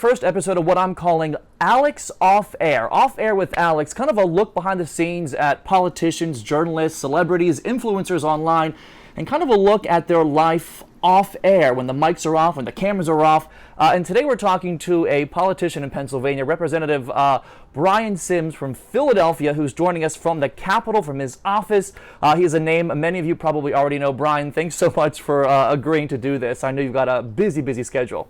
first episode of what I'm calling Alex Off Air. Off Air with Alex, kind of a look behind the scenes at politicians, journalists, celebrities, influencers online, and kind of a look at their life off air, when the mics are off, when the cameras are off. And today we're talking to a politician in Pennsylvania, Representative Brian Sims from Philadelphia, who's joining us from the Capitol, from his office. He is a name many of you probably already know. Brian, thanks so much for agreeing to do this. I know you've got a busy schedule.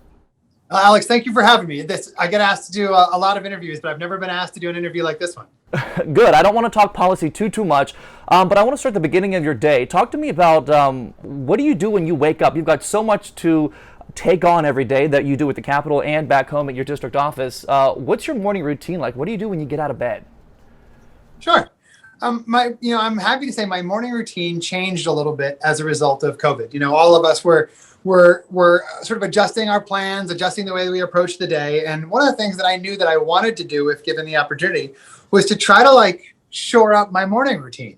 Alex, thank you for having me. I get asked to do a lot of interviews, but I've never been asked to do an interview like this one. Good. I don't want to talk policy too much, but I want to start at the beginning of your day. Talk to me about what do you do when you wake up? You've got so much to take on every day that you do at the Capitol and back home at your district office. What's your morning routine like? What do you do when you get out of bed? Sure. I'm happy to say my morning routine changed a little bit as a result of COVID. All of us were sort of adjusting our plans, adjusting the way we approach the day. And one of the things that I knew that I wanted to do, if given the opportunity, was to try to shore up my morning routine.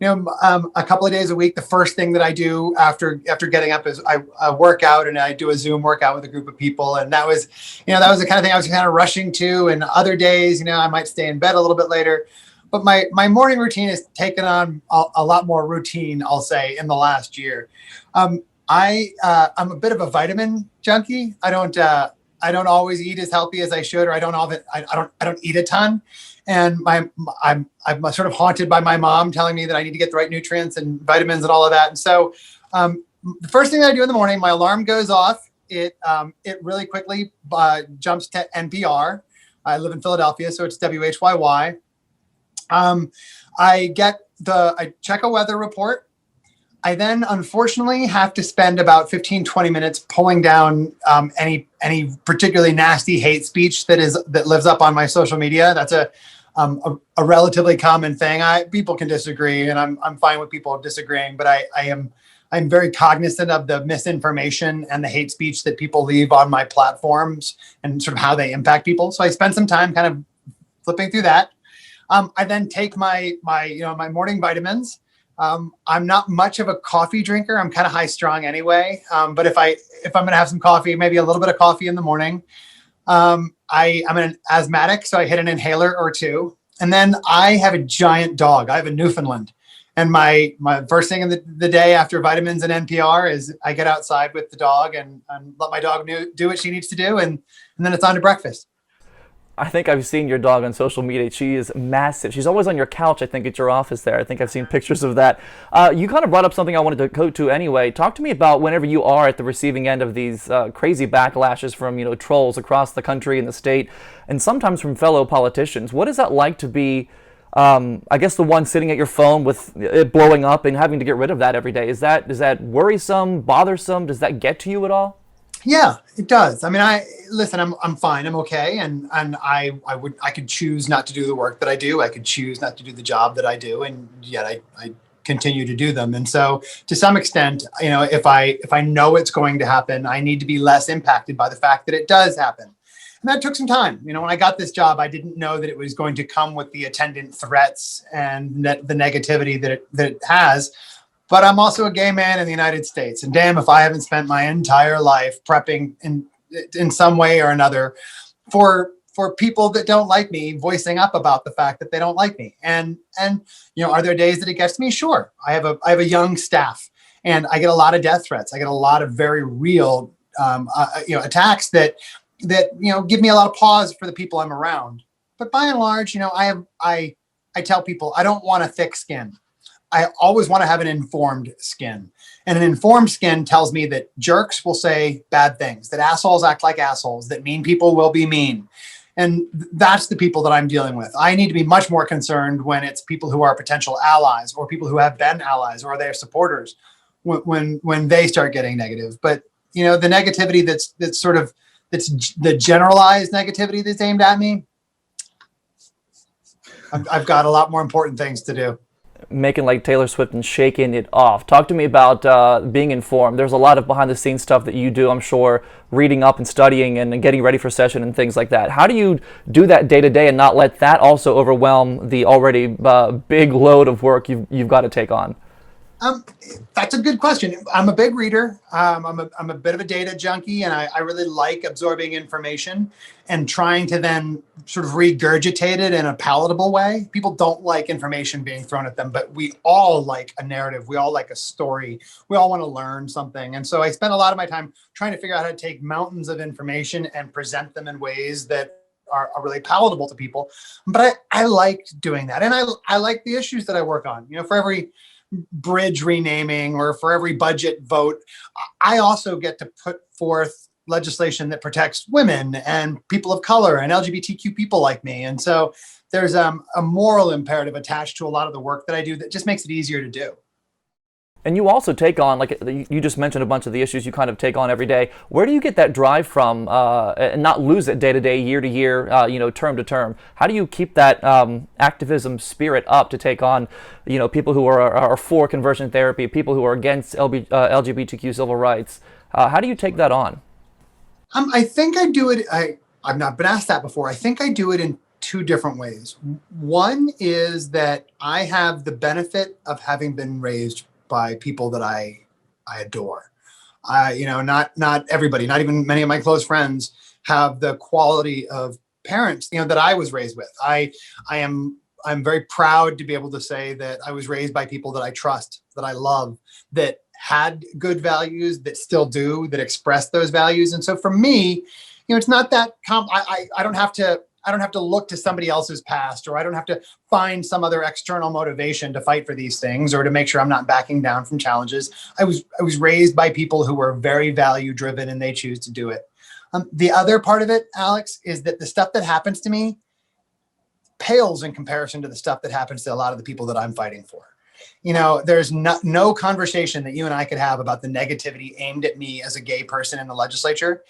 A couple of days a week, the first thing that I do after getting up is I work out, and I do a Zoom workout with a group of people. And that was the kind of thing I was kind of rushing to. And other days, I might stay in bed a little bit later. But my morning routine has taken on a lot more routine, I'll say, in the last year. I'm a bit of a vitamin junkie. I don't always eat as healthy as I should, or I don't eat a ton. And I'm sort of haunted by my mom telling me that I need to get the right nutrients and vitamins and all of that. And so the first thing that I do in the morning, my alarm goes off. It really quickly jumps to NPR. I live in Philadelphia, so it's WHYY. I check a weather report. I then, unfortunately, have to spend about 15-20 minutes pulling down any particularly nasty hate speech that lives up on my social media. That's a relatively common thing. People can disagree, and I'm fine with people disagreeing. But I'm very cognizant of the misinformation and the hate speech that people leave on my platforms and sort of how they impact people. So I spend some time kind of flipping through that. I then take my morning vitamins. I'm not much of a coffee drinker. I'm kind of high strung anyway. But if I'm going to have some coffee, maybe a little bit of coffee in the morning. I'm an asthmatic, so I hit an inhaler or two. And then I have a giant dog. I have a Newfoundland. And my first thing in the day after vitamins and NPR is I get outside with the dog and let my dog do what she needs to do. And then it's on to breakfast. I think I've seen your dog on social media. She is massive. She's always on your couch, I think, at your office there. I think I've seen pictures of that. You kind of brought up something I wanted to go to anyway. Talk to me about whenever you are at the receiving end of these crazy backlashes from, trolls across the country and the state, and sometimes from fellow politicians. What is that like to be, I guess, the one sitting at your phone with it blowing up and having to get rid of that every day? Is that worrisome, bothersome? Does that get to you at all? Yeah, it does. I mean, I'm fine. I'm okay. And I could choose not to do the work that I do. I could choose not to do the job that I do. And yet I continue to do them. And so to some extent, if I know it's going to happen, I need to be less impacted by the fact that it does happen. And that took some time. When I got this job, I didn't know that it was going to come with the attendant threats and the negativity that it has. But I'm also a gay man in the United States. And damn if I haven't spent my entire life prepping in some way or another for people that don't like me, voicing up about the fact that they don't like me. And are there days that it gets to me? Sure. I have a young staff, and I get a lot of death threats. I get a lot of very real attacks that give me a lot of pause for the people I'm around. But by and large, I tell people I don't want a thick skin. I always want to have an informed skin. And an informed skin tells me that jerks will say bad things, that assholes act like assholes, that mean people will be mean. And that's the people that I'm dealing with. I need to be much more concerned when it's people who are potential allies or people who have been allies or their supporters when they start getting negative. But, the negativity that's the generalized negativity that's aimed at me, I've got a lot more important things to do. Making like Taylor Swift and shaking it off. Talk to me about being informed. There's a lot of behind the scenes stuff that you do, I'm sure, reading up and studying and getting ready for session and things like that. How do you do that day to day and not let that also overwhelm the already big load of work you've got to take on? Um, that's a good question. I'm a big reader. I'm a bit of a data junkie, and I really like absorbing information and trying to then sort of regurgitate it in a palatable way. People don't like information being thrown at them, but we all like a narrative. We all like a story. We all want to learn something. And so I spend a lot of my time trying to figure out how to take mountains of information and present them in ways that are really palatable to people. But I like doing that. And I like the issues that I work on. For every bridge renaming or for every budget vote, I also get to put forth legislation that protects women and people of color and LGBTQ people like me. And so there's a moral imperative attached to a lot of the work that I do that just makes it easier to do. And you also take on, like you just mentioned, a bunch of the issues you kind of take on every day. Where do you get that drive from, and not lose it day to day, year to year, term to term? How do you keep that activism spirit up to take on, people who are for conversion therapy, people who are against LGBTQ civil rights? How do you take that on? I think I do it. I've not been asked that before. I think I do it in two different ways. One is that I have the benefit of having been raised by people that I adore. Not everybody, not even many of my close friends, have the quality of parents that I was raised with. I'm very proud to be able to say that I was raised by people that I trust, that I love, that had good values, that still do, that express those values. And so for me, it's not that I don't have to look to somebody else's past, or I don't have to find some other external motivation to fight for these things or to make sure I'm not backing down from challenges. I was raised by people who were very value driven, and they choose to do it. The other part of it, Alex, is that the stuff that happens to me pales in comparison to the stuff that happens to a lot of the people that I'm fighting for. There's no conversation that you and I could have about the negativity aimed at me as a gay person in the legislature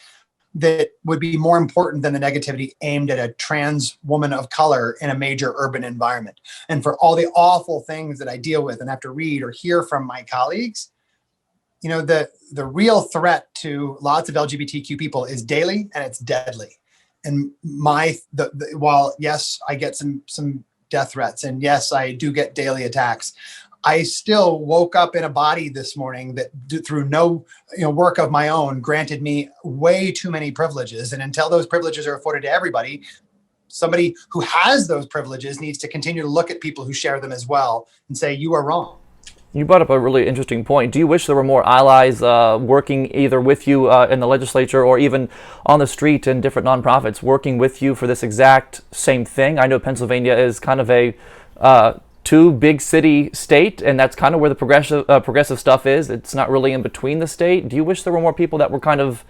that would be more important than the negativity aimed at a trans woman of color in a major urban environment. And for all the awful things that I deal with and have to read or hear from my colleagues, the real threat to lots of LGBTQ people is daily, and it's deadly. And while yes, I get some death threats, and yes, I do get daily attacks, I still woke up in a body this morning that through no work of my own granted me way too many privileges. And until those privileges are afforded to everybody, somebody who has those privileges needs to continue to look at people who share them as well and say, you are wrong. You brought up a really interesting point. Do you wish there were more allies working either with you in the legislature or even on the street in different nonprofits working with you for this exact same thing? I know Pennsylvania is kind of a two big city state, and that's kind of where the progressive stuff is. It's not really in between the state. Do you wish there were more people that were kind of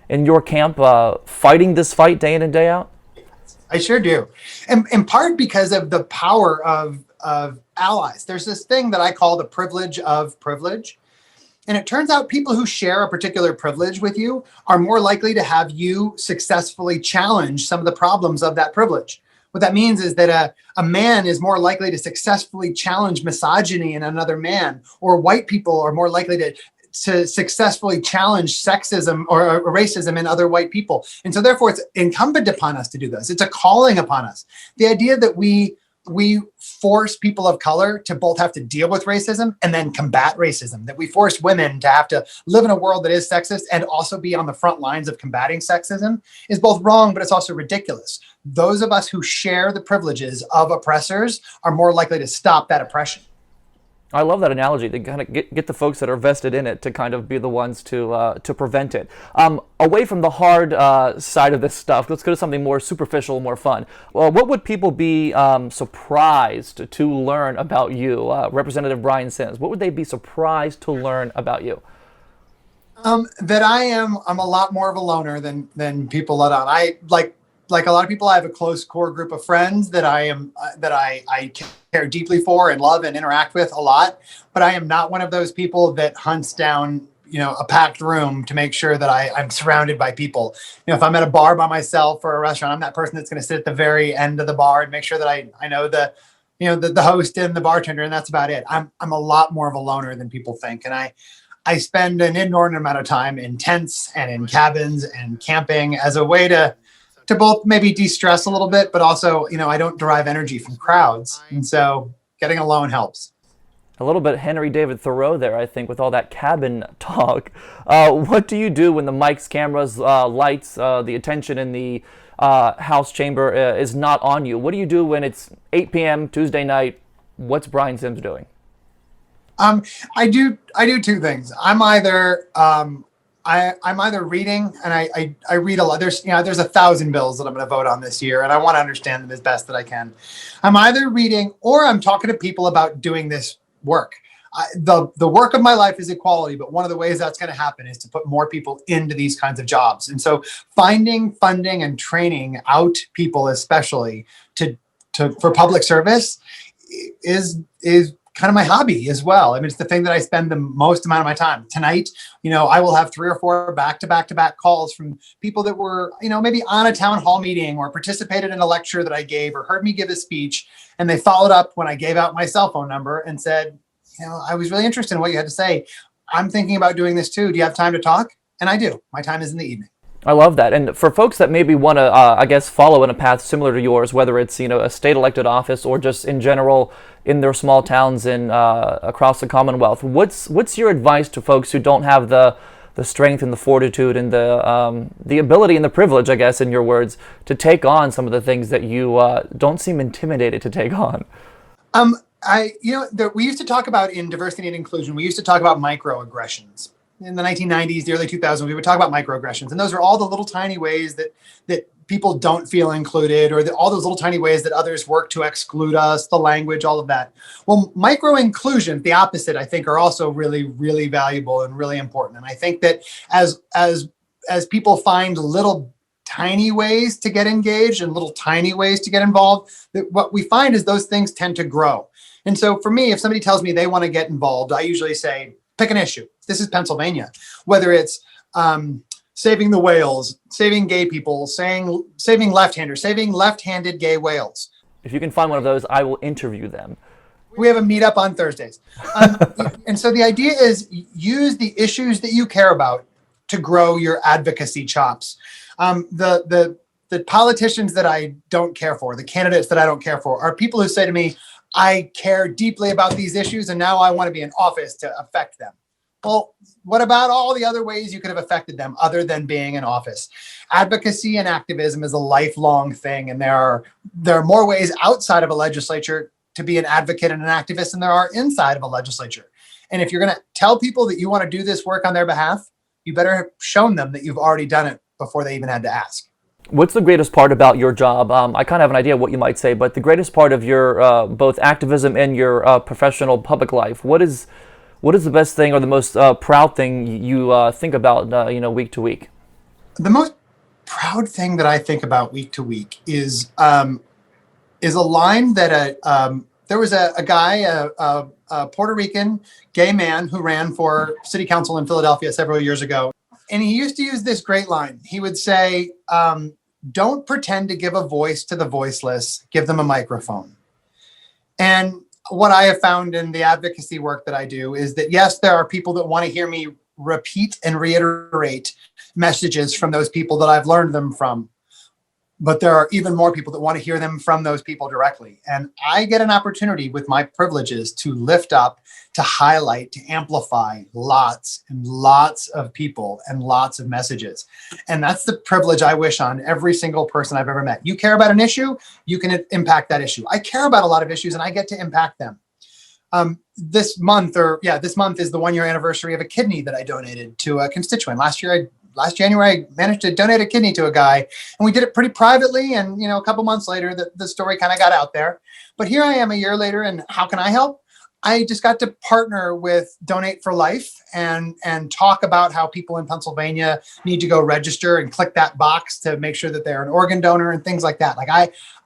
in your camp fighting this fight day in and day out? I sure do. And in part because of the power of allies. There's this thing that I call the privilege of privilege. And it turns out people who share a particular privilege with you are more likely to have you successfully challenge some of the problems of that privilege. What that means is that a man is more likely to successfully challenge misogyny in another man, or white people are more likely to successfully challenge sexism or racism in other white people. And so therefore it's incumbent upon us to do this. It's a calling upon us. The idea that we force people of color to both have to deal with racism and then combat racism, that we force women to have to live in a world that is sexist and also be on the front lines of combating sexism, is both wrong, but it's also ridiculous. Those of us who share the privileges of oppressors are more likely to stop that oppression. I love that analogy. They kind of get the folks that are vested in it to kind of be the ones to prevent it. Away from the hard side of this stuff, let's go to something more superficial, more fun. Well, what would people be surprised to learn about you, Representative Brian Sims? What would they be surprised to learn about you? That I'm a lot more of a loner than people let on. I like a lot of people, I have a close core group of friends that I care deeply for and love and interact with a lot. But I am not one of those people that hunts down, a packed room to make sure that I'm surrounded by people. If I'm at a bar by myself or a restaurant, I'm that person that's going to sit at the very end of the bar and make sure that I know the host and the bartender, and that's about it. I'm a lot more of a loner than people think. And I spend an inordinate amount of time in tents and in cabins and camping as a way to both maybe de-stress a little bit, but also, I don't derive energy from crowds. And so getting alone helps. A little bit Henry David Thoreau there, I think, with all that cabin talk. What do you do when the mics, cameras, lights, the attention in the House chamber is not on you? What do you do when it's 8 p.m. Tuesday night? What's Brian Sims doing? I do two things. I'm either reading, and I read a lot. There's 1,000 bills that I'm going to vote on this year, and I want to understand them as best that I can. I'm either reading or I'm talking to people about doing this work. The work of my life is equality, but one of the ways that's going to happen is to put more people into these kinds of jobs. And so finding funding and training out people, especially for public service, is kind of my hobby as well. I mean, it's the thing that I spend the most amount of my time. Tonight, I will have 3 or 4 back-to-back calls from people that were, maybe on a town hall meeting or participated in a lecture that I gave or heard me give a speech. And they followed up when I gave out my cell phone number and said, I was really interested in what you had to say. I'm thinking about doing this too. Do you have time to talk? And I do. My time is in the evening. I love that. And for folks that maybe want to, follow in a path similar to yours, whether it's, a state elected office or just in general in their small towns and across the Commonwealth, what's your advice to folks who don't have the strength and the fortitude and the ability and the privilege, I guess, in your words, to take on some of the things that you don't seem intimidated to take on? We used to talk about in diversity and inclusion, we used to talk about microaggressions. In the 1990s, the early 2000s, we would talk about microaggressions. And those are all the little tiny ways that people don't feel included, or all those little tiny ways that others work to exclude us, the language, all of that. Well, micro-inclusion, the opposite, I think, are also really, really valuable and really important. And I think that as people find little tiny ways to get engaged and little tiny ways to get involved, that what we find is those things tend to grow. And so for me, if somebody tells me they want to get involved, I usually say, pick an issue. This is Pennsylvania. Whether it's saving the whales, saving gay people, saving left-handers, saving left-handed gay whales. If you can find one of those, I will interview them. We have a meetup on Thursdays. And so the idea is use the issues that you care about to grow your advocacy chops. The politicians that I don't care for, the candidates that I don't care for, are people who say to me, I care deeply about these issues and now I want to be in office to affect them. Well, what about all the other ways you could have affected them other than being in office? Advocacy and activism is a lifelong thing, and there are more ways outside of a legislature to be an advocate and an activist than there are inside of a legislature. And if you're going to tell people that you want to do this work on their behalf, you better have shown them that you've already done it before they even had to ask. What's the greatest part about your job? I kind of have an idea of what you might say, but the greatest part of your both activism and your professional public life, what is the best thing or the most proud thing you think about, week to week? The most proud thing that I think about week to week is a line that there was a guy, a Puerto Rican gay man who ran for city council in Philadelphia several years ago. And he used to use this great line. He would say, don't pretend to give a voice to the voiceless, give them a microphone. And what I have found in the advocacy work that I do is that, yes, there are people that want to hear me repeat and reiterate messages from those people that I've learned them from. But there are even more people that want to hear them from those people directly. And I get an opportunity with my privileges to lift up, to highlight, to amplify lots and lots of people and lots of messages. And that's the privilege I wish on every single person I've ever met. You care about an issue, you can impact that issue. I care about a lot of issues and I get to impact them. This month is the 1-year anniversary of a kidney that I donated to a constituent. Last January, I managed to donate a kidney to a guy, and we did it pretty privately. And, a couple months later, the story kind of got out there. But here I am a year later, and how can I help? I just got to partner with Donate for Life and talk about how people in Pennsylvania need to go register and click that box to make sure that they're an organ donor and things like that. Like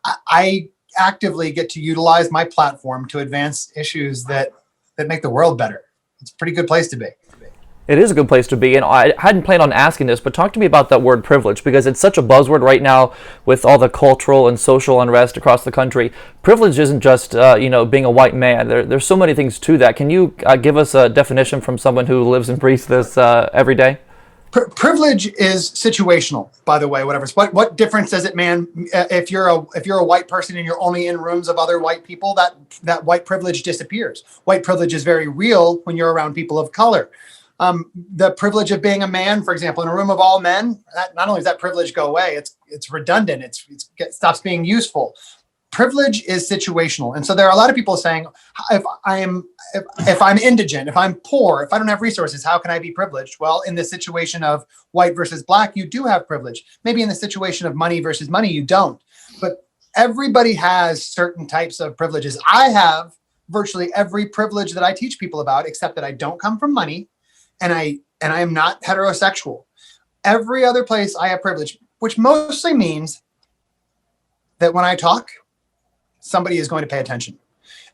I actively get to utilize my platform to advance issues that make the world better. It's a pretty good place to be. It is a good place to be, and I hadn't planned on asking this, but talk to me about that word privilege, because it's such a buzzword right now with all the cultural and social unrest across the country. Privilege isn't just, being a white man. There's so many things to that. Can you give us a definition from someone who lives and breathes this every day? Privilege is situational, by the way. Whatever. What difference does it, man? If you're a white person and you're only in rooms of other white people, that white privilege disappears. White privilege is very real when you're around people of color. The privilege of being a man, for example, in a room of all men, not only does that privilege go away, it's redundant. It stops being useful. Privilege is situational, and so there are a lot of people saying, if I'm indigent, if I'm poor, if I don't have resources, how can I be privileged? Well, in the situation of white versus black, you do have privilege. Maybe in the situation of money versus money, you don't. But everybody has certain types of privileges. I have virtually every privilege that I teach people about, except that I don't come from money, and I am not heterosexual. Every other place I have privilege, which mostly means that when I talk, somebody is going to pay attention.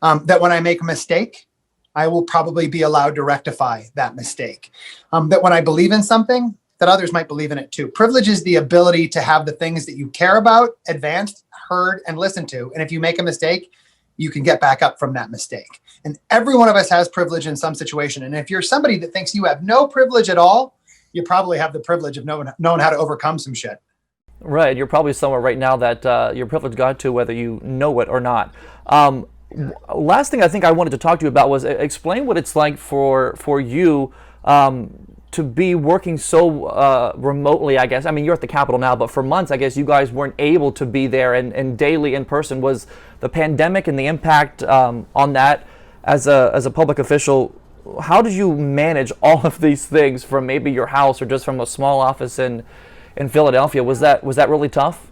That when I make a mistake, I will probably be allowed to rectify that mistake. That when I believe in something, that others might believe in it too. Privilege is the ability to have the things that you care about advanced, heard, and listened to. And if you make a mistake, you can get back up from that mistake. And every one of us has privilege in some situation. And if you're somebody that thinks you have no privilege at all, you probably have the privilege of knowing how to overcome some shit. Right, you're probably somewhere right now that your privilege got to, whether you know it or not. Last thing I think I wanted to talk to you about was explain what it's like for you to be working so remotely, I guess. I mean, you're at the Capitol now, but for months, I guess you guys weren't able to be there and daily in person. Was the pandemic and the impact on that as a public official? How did you manage all of these things from maybe your house or just from a small office in Philadelphia? Was that really tough?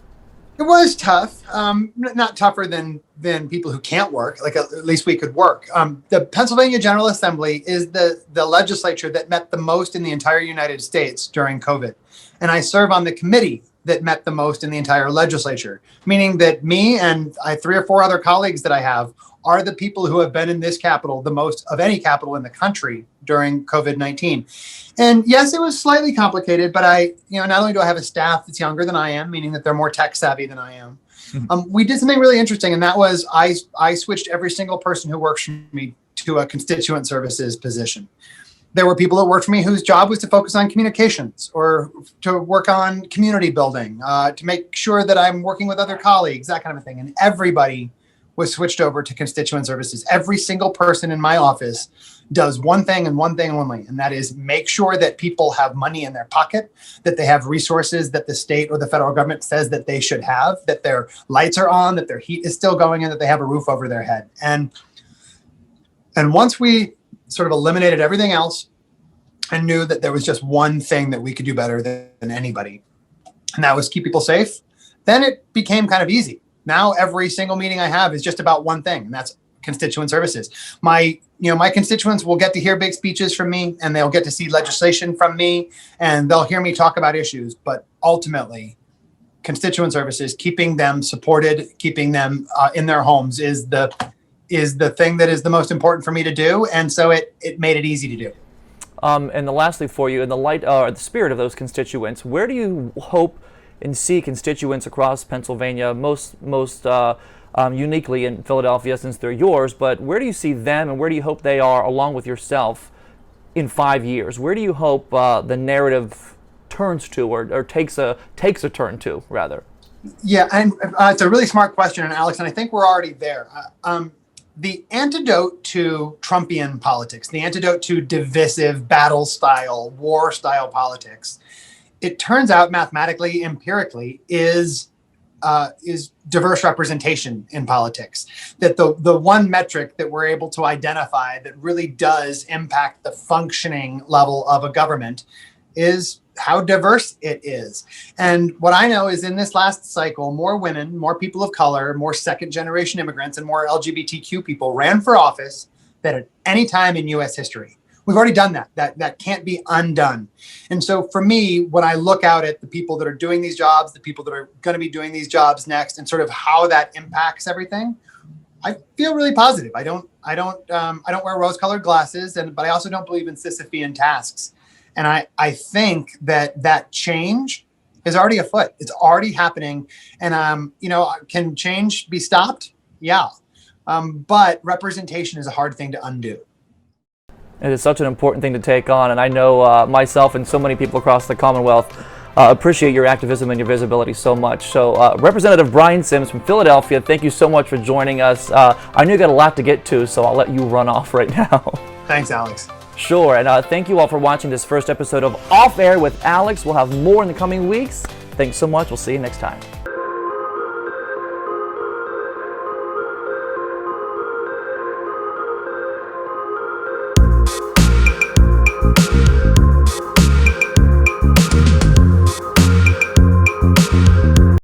It was tough. Not tougher than people who can't work. Like at least we could work. The Pennsylvania General Assembly is the legislature that met the most in the entire United States during COVID, and I serve on the committee that met the most in the entire legislature. Meaning that me and 3 or 4 other colleagues that I have are the people who have been in this Capitol the most of any Capitol in the country during COVID-19. And yes, it was slightly complicated, but not only do I have a staff that's younger than I am, meaning that they're more tech savvy than I am, we did something really interesting. And that was I switched every single person who works for me to a constituent services position. There were people that worked for me whose job was to focus on communications or to work on community building, to make sure that I'm working with other colleagues, that kind of thing. And everybody was switched over to constituent services. Every single person in my office does one thing and one thing only, and that is make sure that people have money in their pocket, that they have resources that the state or the federal government says that they should have, that their lights are on, that their heat is still going, and that they have a roof over their head. And once we sort of eliminated everything else and knew that there was just one thing that we could do better than anybody, and that was keep people safe, then it became kind of easy. Now every single meeting I have is just about one thing, and that's constituent services. My constituents will get to hear big speeches from me, and they'll get to see legislation from me, and they'll hear me talk about issues. But ultimately, constituent services, keeping them supported, keeping them in their homes is the thing that is the most important for me to do. And so it made it easy to do. And lastly for you, in the light or the spirit of those constituents, where do you hope and see constituents across Pennsylvania, most uniquely in Philadelphia since they're yours, but where do you see them and where do you hope they are along with yourself in 5 years? Where do you hope the narrative turns to or takes a turn to, rather? Yeah, and it's a really smart question, Alex, and I think we're already there. The antidote to Trumpian politics, the antidote to divisive battle style, war style politics, it turns out mathematically, empirically, is diverse representation in politics. That the one metric that we're able to identify that really does impact the functioning level of a government is how diverse it is. And what I know is in this last cycle, more women, more people of color, more second generation immigrants, and more LGBTQ people ran for office than at any time in US history. We've already done that. That can't be undone. And so for me, when I look out at the people that are doing these jobs, the people that are going to be doing these jobs next, and sort of how that impacts everything, I feel really positive. I don't wear rose-colored glasses, but I also don't believe in Sisyphean tasks. And I think that change is already afoot. It's already happening. And can change be stopped? Yeah. But representation is a hard thing to undo. It is such an important thing to take on, and I know myself and so many people across the Commonwealth appreciate your activism and your visibility so much. So Representative Brian Sims from Philadelphia, thank you so much for joining us. I know you got a lot to get to, so I'll let you run off right now. Thanks, Alex. Sure, and thank you all for watching this first episode of Off Air with Alex. We'll have more in the coming weeks. Thanks so much. We'll see you next time.